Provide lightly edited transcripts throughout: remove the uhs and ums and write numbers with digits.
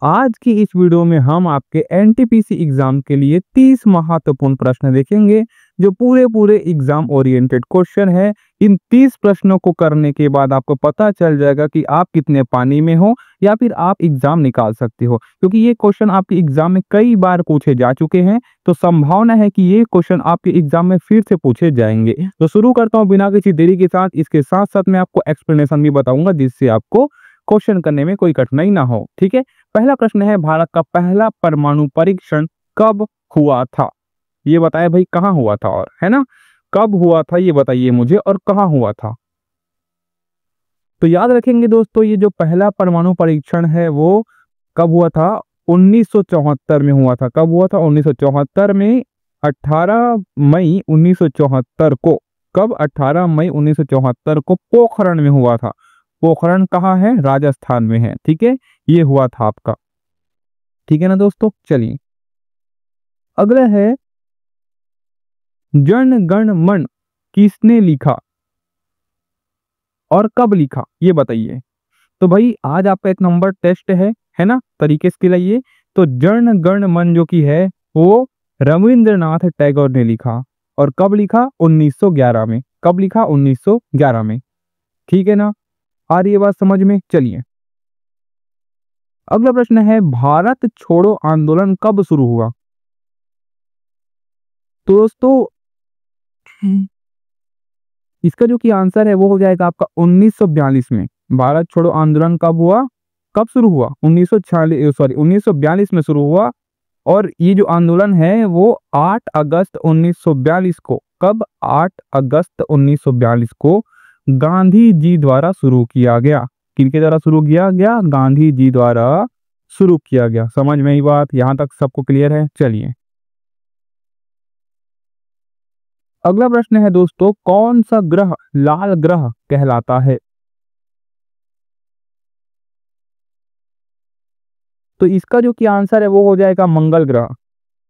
आज की इस वीडियो में हम आपके एनटीपीसी एग्जाम के लिए 30 महत्वपूर्ण प्रश्न देखेंगे जो पूरे एग्जाम ओरिएंटेड क्वेश्चन है। इन 30 प्रश्नों को करने के बाद आपको पता चल जाएगा कि आप कितने पानी में हो या फिर आप एग्जाम निकाल सकते हो, क्योंकि ये क्वेश्चन आपके एग्जाम में कई बार पूछे जा चुके हैं। तो संभावना है कि ये क्वेश्चन आपके एग्जाम में फिर से पूछे जाएंगे। तो शुरू करता हूँ बिना किसी देरी के साथ। इसके साथ साथ मैं आपको एक्सप्लेनेशन भी बताऊंगा जिससे आपको क्वेश्चन करने में कोई कठिनाई ना हो। ठीक है, पहला प्रश्न है, भारत का पहला परमाणु परीक्षण कब हुआ था? ये बताए भाई कहाँ हुआ था, और है ना, कब हुआ था ये बताइए मुझे, और कहाँ हुआ था। तो याद रखेंगे दोस्तों, ये जो पहला परमाणु परीक्षण है वो कब हुआ था? 1974 में हुआ था। कब हुआ था? 1974 में, 18 मई 1974 को। कब? 18 मई 1974 को पोखरण में हुआ था। पोखरण कहाँ है? राजस्थान में है। ठीक है, ये हुआ था आपका। ठीक है ना दोस्तों, चलिए अगला है, जन गण मन किसने लिखा और कब लिखा, ये बताइए। तो भाई आज आपका एक नंबर टेस्ट है ना, तरीके से लाइए। तो जन गण मन जो की है वो रविंद्रनाथ टैगोर ने लिखा, और कब लिखा? 1911 में। कब लिखा? 1911 में। ठीक है ना, आ रही है बात समझ में? चलिए अगला प्रश्न है, भारत छोड़ो आंदोलन कब शुरू हुआ? तो दोस्तों इसका जो कि आंसर है वो हो जाएगा आपका 1942 में। भारत छोड़ो आंदोलन कब हुआ, कब शुरू हुआ? 1942 में शुरू हुआ। और ये जो आंदोलन है वो 8 अगस्त 1942 को, कब? 8 अगस्त 1942 को गांधी जी द्वारा शुरू किया गया। किनके द्वारा शुरू किया गया? गांधी जी द्वारा शुरू किया गया। समझ में ही बात, यहां तक सबको क्लियर है? चलिए अगला प्रश्न है दोस्तों, कौन सा ग्रह लाल ग्रह कहलाता है? तो इसका जो कि आंसर है वो हो जाएगा मंगल ग्रह।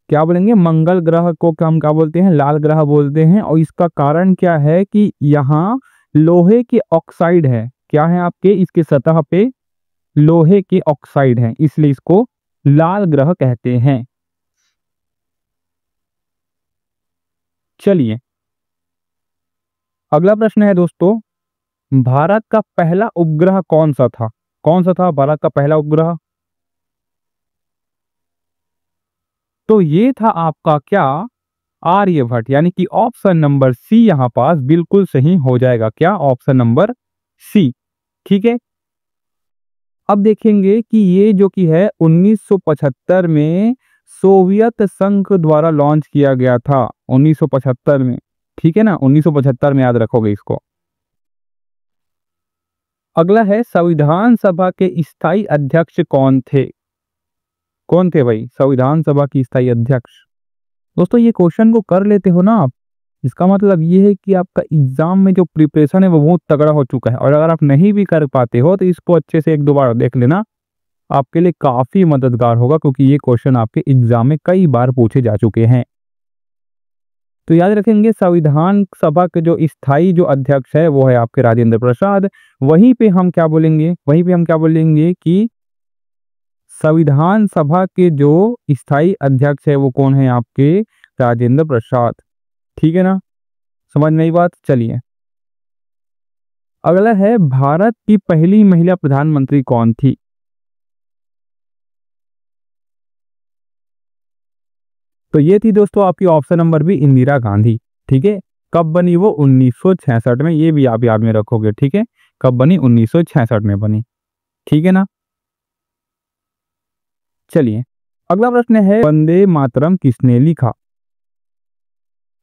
क्या बोलेंगे? मंगल ग्रह को हम क्या बोलते हैं? लाल ग्रह बोलते हैं। और इसका कारण क्या है कि यहाँ लोहे के ऑक्साइड है। क्या है आपके इसके सतह पे? लोहे के ऑक्साइड है, इसलिए इसको लाल ग्रह कहते हैं। चलिए अगला प्रश्न है दोस्तों, भारत का पहला उपग्रह कौन सा था? कौन सा था भारत का पहला उपग्रह? तो ये था आपका क्या? आर्यभट्ट, यानी कि ऑप्शन नंबर सी यहां पास बिल्कुल सही हो जाएगा। क्या? Option number C. ठीक है, अब देखेंगे कि ये जो कि है 1975 में सोवियत संघ द्वारा लॉन्च किया गया था। 1975 में, ठीक है ना, 1975 में याद रखोगे इसको। अगला है, संविधान सभा के स्थायी अध्यक्ष कौन थे? कौन थे भाई संविधान सभा की स्थायी अध्यक्ष? दोस्तों ये क्वेश्चन को कर लेते हो ना आप, इसका मतलब ये है कि आपका एग्जाम में जो प्रिपरेशन है वो बहुत तगड़ा हो चुका है। और अगर आप नहीं भी कर पाते हो तो इसको अच्छे से एक दो बार देख लेना, आपके लिए काफी मददगार होगा, क्योंकि ये क्वेश्चन आपके एग्जाम में कई बार पूछे जा चुके हैं। तो याद रखेंगे, संविधान सभा के जो स्थायी जो अध्यक्ष है वो है आपके राजेंद्र प्रसाद। वहीं पे हम क्या बोलेंगे कि संविधान सभा के जो स्थायी अध्यक्ष है वो कौन है? आपके राजेंद्र प्रसाद। ठीक है ना, समझ में आई बात? चलिए अगला है, भारत की पहली महिला प्रधानमंत्री कौन थी? तो ये थी दोस्तों आपकी option number B, Indira Gandhi. ठीक है, कब बनी वो? 1966 में। ये भी आप याद में रखोगे। ठीक है, कब बनी? 1966 में बनी। ठीक है ना, चलिए अगला प्रश्न है, वंदे मातरम किसने लिखा?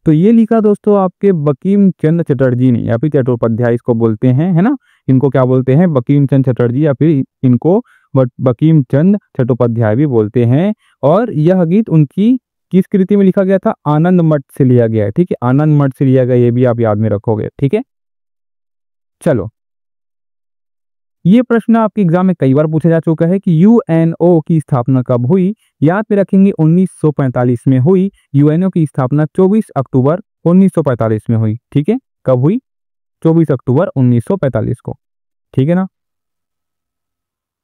तो ये लिखा दोस्तों आपके बंकिम चंद्र चटर्जी ने, या फिर चट्टोपाध्याय इसको बोलते हैं, है ना। इनको क्या बोलते हैं? बंकिम चंद्र चटर्जी, या फिर इनको बंकिम चंद्र चट्टोपाध्याय भी बोलते हैं। और यह गीत उनकी किस कृति में लिखा गया था? आनंद मठ से लिया गया है। ठीक है, आनंद मठ से लिया गया, ये भी आप याद में रखोगे। ठीक है, चलो ये प्रश्न आपके एग्जाम में कई बार पूछा जा चुका है कि यूएनओ की स्थापना कब हुई? याद में रखेंगे 1945 में हुई। यूएनओ की स्थापना 24 अक्टूबर 1945 में हुई। ठीक है, कब हुई? 24 अक्टूबर 1945 को। ठीक है ना,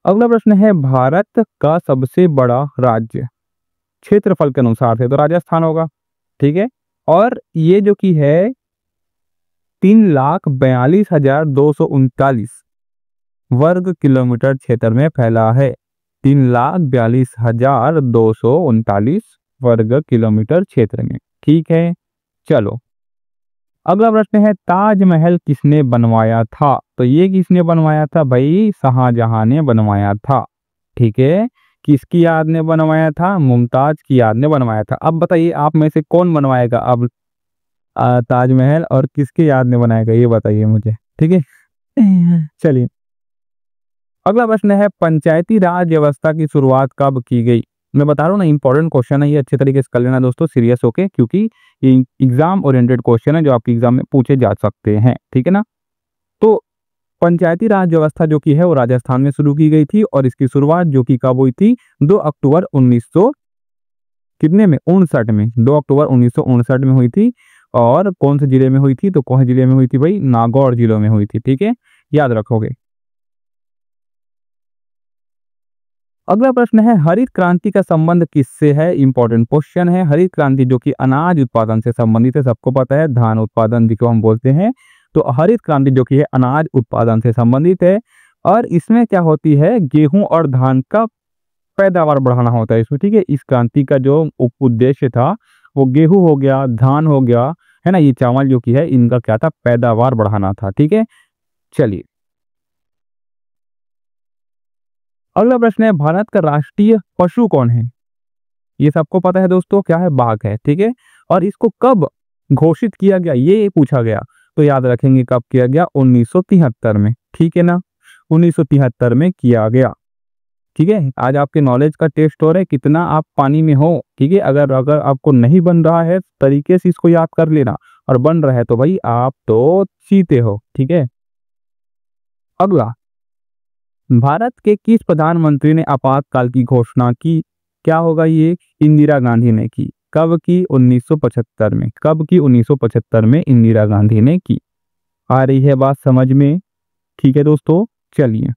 अगला प्रश्न है भारत का सबसे बड़ा राज्य क्षेत्रफल के अनुसार से तो राजस्थान होगा, ठीक है। और ये जो कि है 3,42,239 वर्ग किलोमीटर क्षेत्र में फैला है। 3,42,239 वर्ग किलोमीटर क्षेत्र में, ठीक है। चलो अगला प्रश्न है ताजमहल किसने बनवाया था? तो ये किसने बनवाया था भाई? शाहजहां ने बनवाया था, ठीक है। किसकी याद में बनवाया था? मुमताज की याद में बनवाया था। अब बताइए आप में से कौन बनवाएगा अब ताजमहल, और किसकी याद में बनाएगा ये बताइए मुझे, ठीक है। चलिए अगला प्रश्न है पंचायती राज व्यवस्था की शुरुआत कब की गई? मैं बता रहा हूँ ना, इंपॉर्टेंट क्वेश्चन है ये, अच्छे तरीके से कर लेना दोस्तों, सीरियस होके, क्योंकि ये एग्जाम ओरिएंटेड क्वेश्चन है जो आपके एग्जाम में पूछे जा सकते हैं, ठीक है ना। तो पंचायती राज व्यवस्था जो की है वो राजस्थान में शुरू की गई थी, और इसकी शुरुआत जो की कब हुई थी? 2 अक्टूबर 1900 कितने में 59 में 2 अक्टूबर 1959 में हुई थी। और कौन से जिले में हुई थी? तो कौन से जिले में हुई थी भाई? नागौर जिलों में हुई थी, ठीक है, याद रखोगे। अगला प्रश्न है हरित क्रांति का संबंध किससे है? इंपॉर्टेंट क्वेश्चन है। हरित क्रांति जो कि अनाज उत्पादन से संबंधित है, सबको पता है, धान उत्पादन जिसको हम बोलते हैं। तो हरित क्रांति जो कि है अनाज उत्पादन से संबंधित है, और इसमें क्या होती है? गेहूं और धान का पैदावार बढ़ाना होता है इसमें, ठीक है। इस क्रांति का जो उद्देश्य था वो गेहूं हो गया, धान हो गया, है ना, ये चावल जो कि है इनका क्या था? पैदावार बढ़ाना था, ठीक है। चलिए अगला प्रश्न है भारत का राष्ट्रीय पशु कौन है? ये सबको पता है दोस्तों, क्या है? बाघ है, ठीक है। और इसको कब घोषित किया गया ये पूछा गया, तो याद रखेंगे कब किया गया? 1973 में, ठीक है ना, 1973 में किया गया, ठीक है। आज आपके नॉलेज का टेस्ट हो रहा है कितना आप पानी में हो, ठीक है। अगर अगर आपको नहीं बन रहा है तरीके से इसको याद कर लेना, और बन रहा है तो भाई आप तो चीते हो, ठीक है। अगला, भारत के किस प्रधानमंत्री ने आपातकाल की घोषणा की? क्या होगा ये? इंदिरा गांधी ने की। कब की? 1975 में। कब की? 1975 में इंदिरा गांधी ने की। आ रही है बात समझ में? ठीक है दोस्तों, चलिए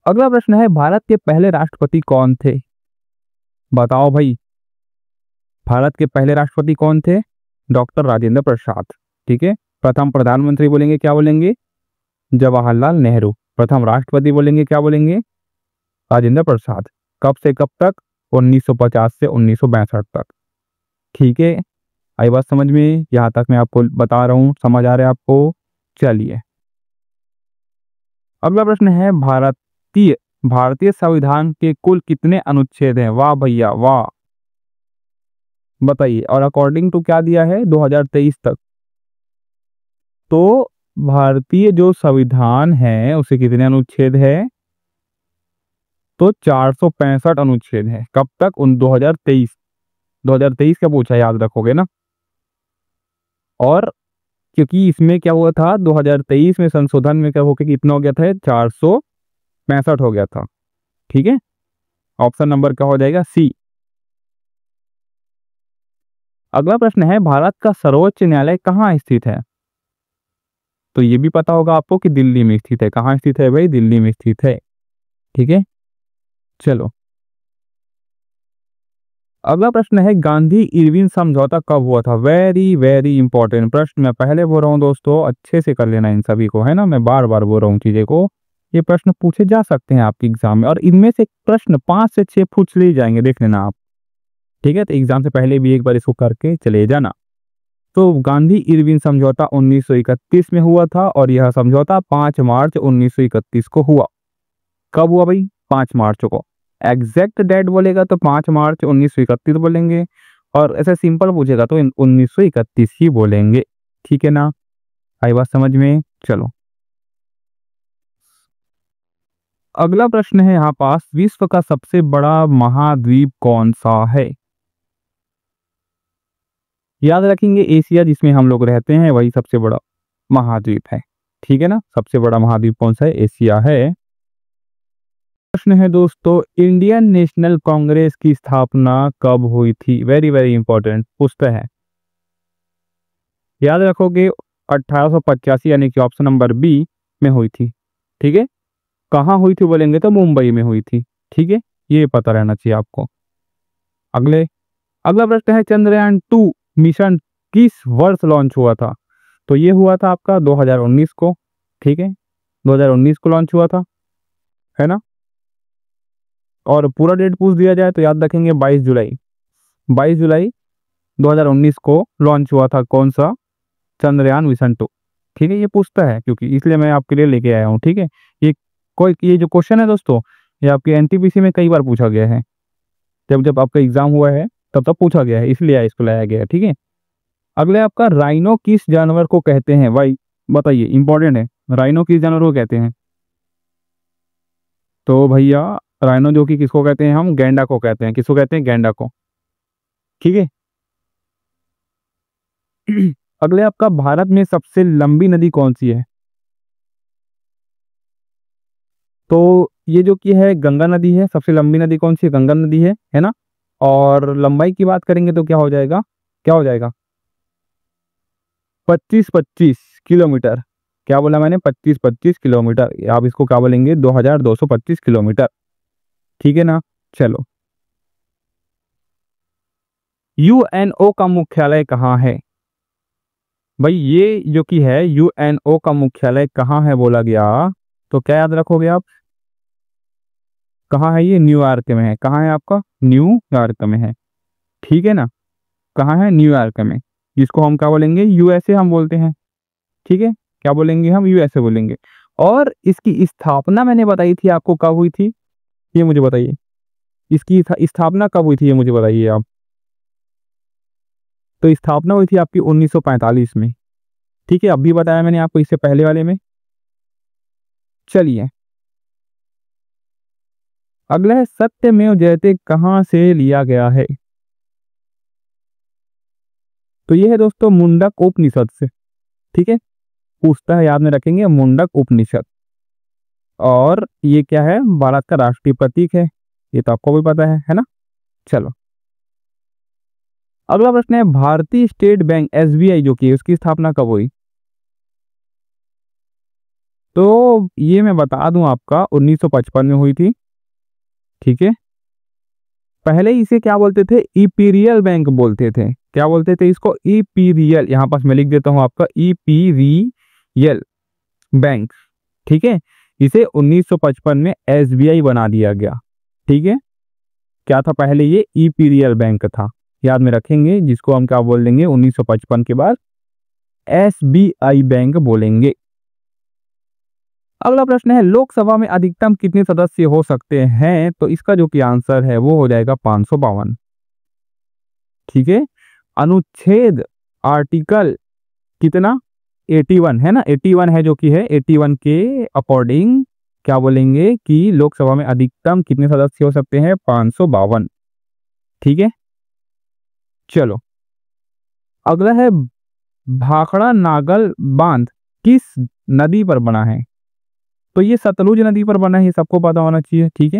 अगला प्रश्न है भारत के पहले राष्ट्रपति कौन थे? बताओ भाई, भारत के पहले राष्ट्रपति कौन थे? डॉक्टर राजेंद्र प्रसाद, ठीक है। प्रथम प्रधानमंत्री बोलेंगे क्या बोलेंगे? जवाहरलाल नेहरू। प्रथम राष्ट्रपति बोलेंगे क्या बोलेंगे? राजेंद्र प्रसाद। कब से कब तक? 1950 से 1962 तक, ठीक है। आई बात समझ में? यहाँ तक मैं आपको बता रहा हूँ, समझ आ रहा है आपको? चलिए अगला प्रश्न है भारतीय भारतीय संविधान के कुल कितने अनुच्छेद हैं? वाह भैया वाह, बताइए। और अकॉर्डिंग टू क्या दिया है? 2023 तक। तो भारतीय जो संविधान है उसे कितने अनुच्छेद है? तो 465 अनुच्छेद है। कब तक? 2023। 2023 का पूछा, याद रखोगे ना। और क्योंकि इसमें क्या हुआ था 2023 में संशोधन में क्या होकर कितना हो गया था? 465 हो गया था, ठीक है। ऑप्शन नंबर क्या हो जाएगा? सी। अगला प्रश्न है भारत का सर्वोच्च न्यायालय कहाँ स्थित है? तो ये भी पता होगा आपको कि दिल्ली में स्थित है। कहाँ स्थित है भाई? दिल्ली में स्थित है, ठीक है। चलो अगला प्रश्न है गांधी इरविन समझौता कब हुआ था? वेरी वेरी इंपॉर्टेंट प्रश्न, मैं पहले बोल रहा हूँ दोस्तों, अच्छे से कर लेना इन सभी को, है ना। मैं बार बार बोल रहा हूँ चीजें को, ये प्रश्न पूछे जा सकते हैं आपके एग्जाम में, और इनमें से प्रश्न 5 से 6 पूछ ले जाएंगे, देख लेना आप, ठीक है। तो एग्जाम से पहले भी एक बार इसको करके चले जाना। तो गांधी इरविन समझौता 1931 में हुआ था, और यह समझौता 5 मार्च 1931 को हुआ। कब हुआ भाई? 5 मार्च को। एग्जैक्ट डेट बोलेगा तो 5 मार्च 1931 बोलेंगे, और ऐसे सिंपल पूछेगा तो 1931 ही बोलेंगे, ठीक है ना। आई बात समझ में? चलो अगला प्रश्न है यहाँ पास, विश्व का सबसे बड़ा महाद्वीप कौन सा है? याद रखेंगे एशिया जिसमें हम लोग रहते हैं वही सबसे बड़ा महाद्वीप है, ठीक है ना। सबसे बड़ा महाद्वीप कौन सा है? एशिया है। प्रश्न है दोस्तों इंडियन नेशनल कांग्रेस की स्थापना कब हुई थी? वेरी वेरी इंपॉर्टेंट पूछता है, याद रखोगे 1885, यानी कि ऑप्शन नंबर बी में हुई थी। ठीक है, कहाँ हुई थी बोलेंगे तो मुंबई में हुई थी। ठीक है, ये पता रहना चाहिए आपको। अगले अगला प्रश्न है, चंद्रयान 2 मिशन किस वर्ष लॉन्च हुआ था? तो ये हुआ था आपका 2019 को। ठीक है, 2019 को लॉन्च हुआ था, है ना। और पूरा डेट पूछ दिया जाए तो याद रखेंगे 22 जुलाई। 22 जुलाई 2019 को लॉन्च हुआ था कौन सा? चंद्रयान मिशन 2। ठीक है, ये पूछता है क्योंकि इसलिए मैं आपके लिए लेके आया हूँ। ठीक है, ये जो क्वेश्चन है दोस्तों, ये आपके एनटीपीसी में कई बार पूछा गया है। जब जब आपका एग्जाम हुआ है तब तब पूछा गया है, इसलिए इसको लाया गया है। ठीक है, अगले आपका राइनो किस जानवर को कहते हैं भाई? बताइए, इंपॉर्टेंट है। राइनो किस जानवर को कहते हैं? तो भैया राइनो जो कि किसको कहते हैं? हम गैंडा को कहते हैं। किसको कहते हैं? गैंडा को। ठीक है। अगले आपका भारत में सबसे लंबी नदी कौन सी है? तो ये जो कि है गंगा नदी है। सबसे लंबी नदी कौन सी है? गंगा नदी है ना। और लंबाई की बात करेंगे तो क्या हो जाएगा? क्या हो जाएगा? 25-25 किलोमीटर। क्या बोला मैंने? 25-25 किलोमीटर। आप इसको क्या बोलेंगे? 2225 किलोमीटर। ठीक है ना। चलो, यूएनओ का मुख्यालय कहाँ है? भाई ये जो कि है यूएनओ का मुख्यालय कहाँ है बोला गया, तो क्या याद रखोगे आप? कहाँ है ये? न्यूयॉर्क में है। कहाँ है आपका? न्यूयॉर्क में है। ठीक है ना। कहाँ है? न्यूयॉर्क में। जिसको हम क्या बोलेंगे? यूएसए हम बोलते हैं। ठीक है, क्या बोलेंगे हम? यूएसए बोलेंगे। और इसकी स्थापना मैंने बताई थी आपको, कब हुई थी ये मुझे बताइए। इसकी स्थापना कब हुई थी ये मुझे बताइए आप। तो स्थापना हुई थी आपकी 1945 में। ठीक है, अभी बताया मैंने आपको इससे पहले वाले में। चलिए, अगला है, सत्यमेव जयते कहाँ से लिया गया है? तो ये है दोस्तों मुंडक उपनिषद से। ठीक है, पूछता है, याद में रखेंगे, मुंडक उपनिषद। और ये क्या है? भारत का राष्ट्रीय प्रतीक है। ये तो आपको भी पता है ना। चलो, अगला प्रश्न है, भारतीय स्टेट बैंक एसबीआई जो कि है उसकी स्थापना कब हुई? तो ये मैं बता दूं आपका 1955 में हुई थी। ठीक है, पहले इसे क्या बोलते थे? इपीरियल बैंक बोलते थे। क्या बोलते थे इसको? इपीरियल। यहां पास मैं लिख देता हूं आपका, इपीरियल बैंक। ठीक है, इसे 1955 में एसबीआई बना दिया गया। ठीक है, क्या था पहले? ये इपीरियल बैंक था। याद में रखेंगे, जिसको हम क्या बोल देंगे 1955 के बाद एसबीआई बैंक बोलेंगे। अगला प्रश्न है, लोकसभा में अधिकतम कितने सदस्य हो सकते हैं? तो इसका जो कि आंसर है वो हो जाएगा 552। ठीक है, अनुच्छेद आर्टिकल कितना? 81 है ना। 81 है जो कि है 81 के अकॉर्डिंग क्या बोलेंगे कि लोकसभा में अधिकतम कितने सदस्य हो सकते हैं? 552। ठीक है, चलो, अगला है, भाखड़ा नागल बांध किस नदी पर बना है? तो ये सतलुज नदी पर बना है, ये सबको पता होना चाहिए। ठीक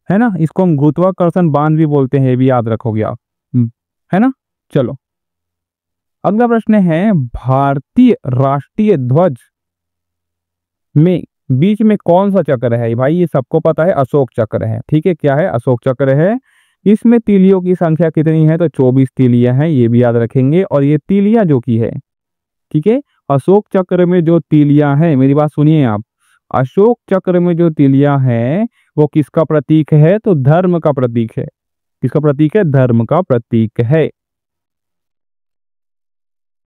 है ना। इसको हम गुरुत्वाकर्षण बांध भी बोलते हैं, ये भी याद रखोगे आप। है ना। चलो, अगला प्रश्न है, भारतीय राष्ट्रीय ध्वज में बीच में कौन सा चक्र है? भाई ये सबको पता है, अशोक चक्र है। ठीक है, क्या है? अशोक चक्र है। इसमें तीलियों की संख्या कितनी है? तो 24 तीलियां हैं, ये भी याद रखेंगे। और ये तीलियां जो की है, ठीक है, अशोक चक्र में जो तीलियां हैं, मेरी बात सुनिए आप, अशोक चक्र में जो तीलियां हैं वो किसका प्रतीक है? तो धर्म का प्रतीक है। किसका प्रतीक है? धर्म का प्रतीक है।